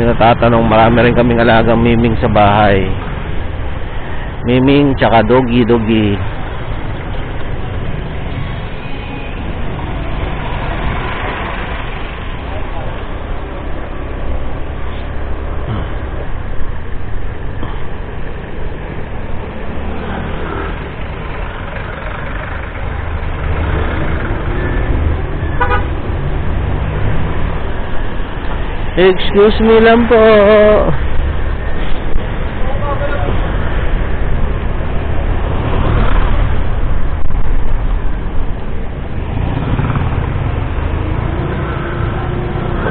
natatanong, marami rin kaming alagang miming sa bahay. Miming tsaka dogi. Excuse me lang po.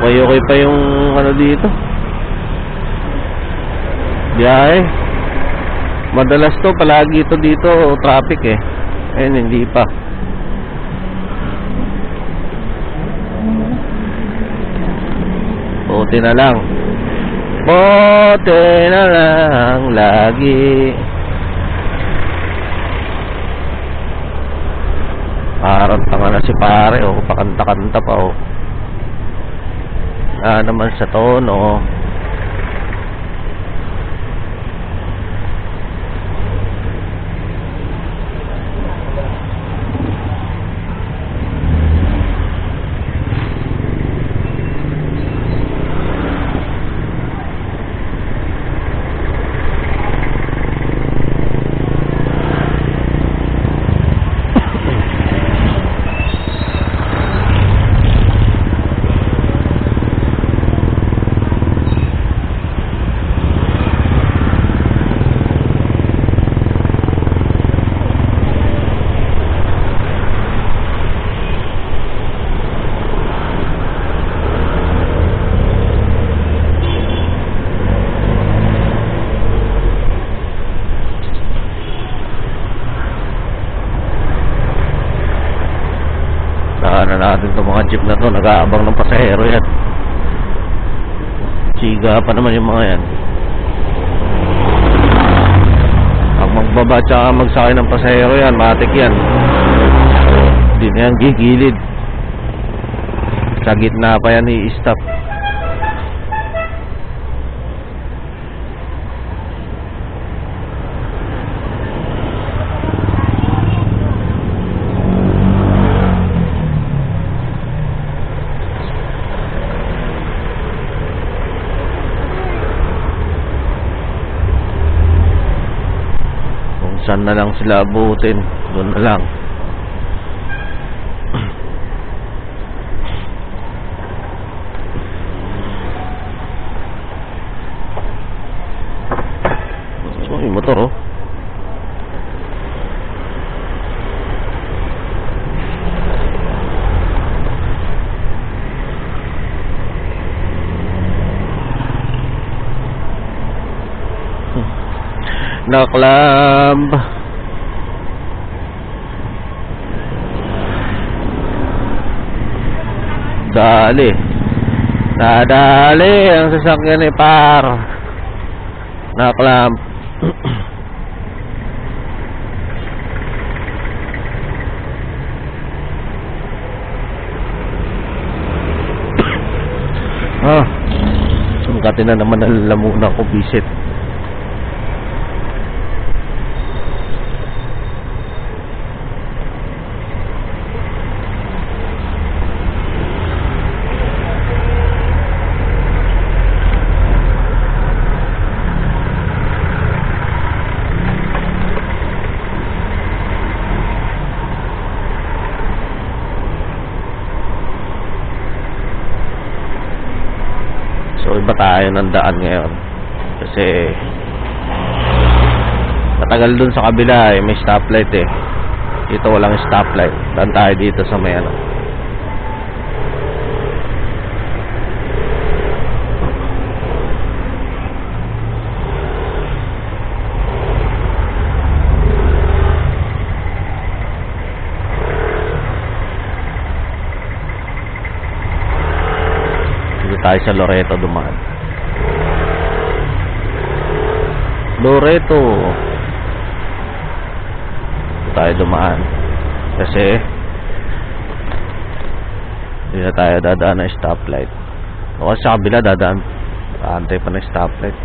Okay pa yung ano dito. Biyahe. Madalas to, palagi to dito, traffic eh. Ayun, hindi pa. Buti na lang lagi. Parang tanga na si pare, oh, pakanta-kanta pa, oh. Naman sa tono. Natin itong mga jeep na to, nag-aabang ng pasahero yan. Siga pa naman yung mga yan. Pag magbaba tsaka magsakay ng pasahero yan, matik yan. Hindi na yan gigilid. Sa gitna pa yan i-stop. Saan na lang sila abutin, doon na lang. Oh, yung motor, oh. Naklamb. Dadali ang sasakyan ni par. Naklamb. Sungkatin na naman ang lamunan ko, visit. So iba tayo ng daan ngayon kasi matagal dun sa kabila eh, may stoplight eh. Dito walang stoplight. Daan tayo dito sa may ano. Tayo sa Loreto dumaan. Loreto tayo dumaan kasi hindi na tayo dadaan ng stoplight. O sa kabila dadaan Antay pa ng stoplight.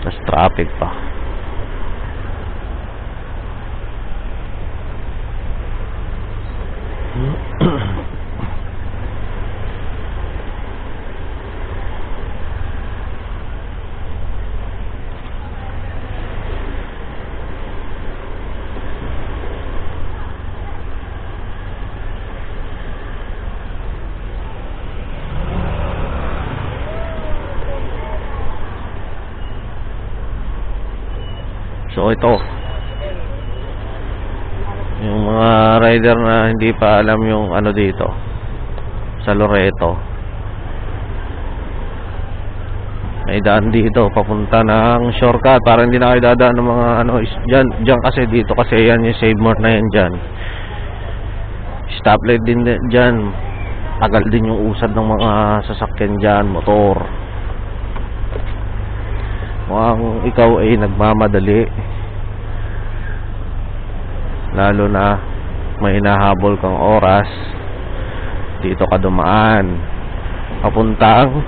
Mas traffic pa. So ito, yung mga rider na hindi pa alam yung ano dito sa Loreto, may daan dito papunta ng shortcut para hindi na kayo dadaan ng mga ano dyan kasi dito kasi yan yung Save More na yan dyan. Stoplight din dyan, tagal din yung usad ng mga sasakyan dyan, motor. Mukhang ikaw ay nagmamadali, lalo na may hinahabol kang oras, dito ka dumaan papuntang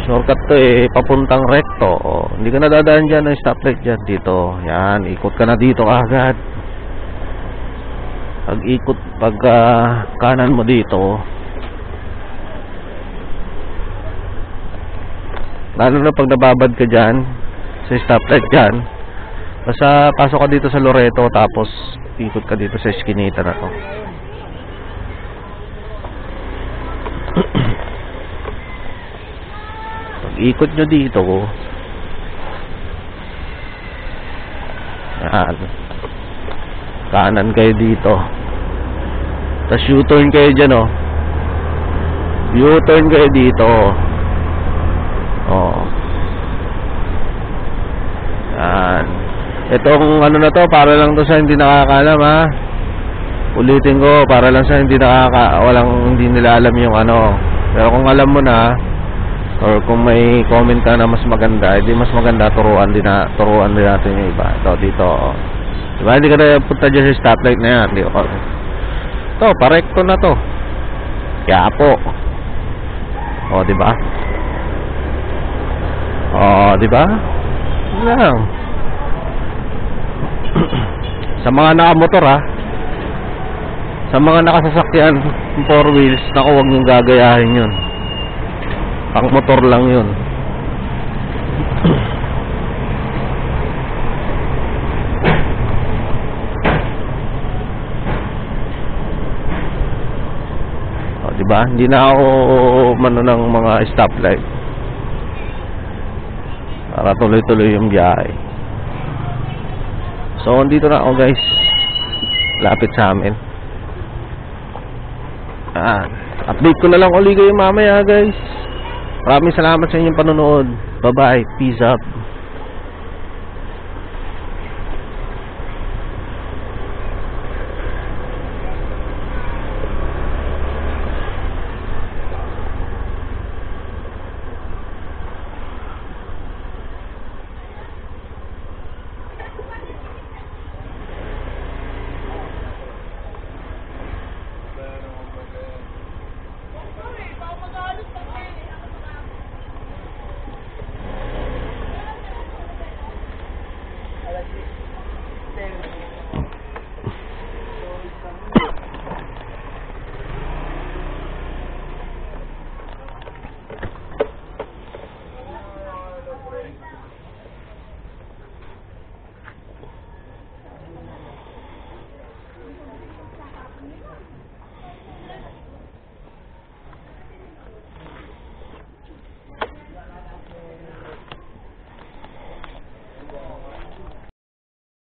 shortcut to papuntang recto. Hindi ka na dadaan dyan ng stoplight dyan, dito yan, ikot ka na dito agad. Pag ikot, pag kanan mo dito, lalo na pag nababad ka dyan sa stoplight dyan, basta pasok ka dito sa Loreto tapos ikot ka dito sa eskinita na to. Pag ikot nyo dito, yan, kanan kayo dito, tapos U-turn kayo dyan, U-turn kayo dito. Yan. Itong ano na to, para lang to sa hindi nakakaalam, ha. Ulitin ko, para lang sa hindi hindi nila alam yung ano. Pero kung alam mo na, or kung may comment ka na mas maganda, hindi mas maganda turuan din natin yung iba. Ito dito. Diba, hindi ka na punta dyan sa stoplight na yan. Ito, parekto na to. Yapo. Diba? Diba? Lang. Sa mga nakamotor, ha, sa mga nakasasakyan 4 wheels, naku, huwag niyong gagayahin yun. Pang motor lang yun. Diba? Hindi na ako mano ng mga stoplight para tuloy-tuloy yung biyahe. So, dito na ako, guys. Lapit sa amin. Update ko na lang uli kayo mamaya, guys. Maraming salamat sa inyong panonood. Bye-bye. Peace out.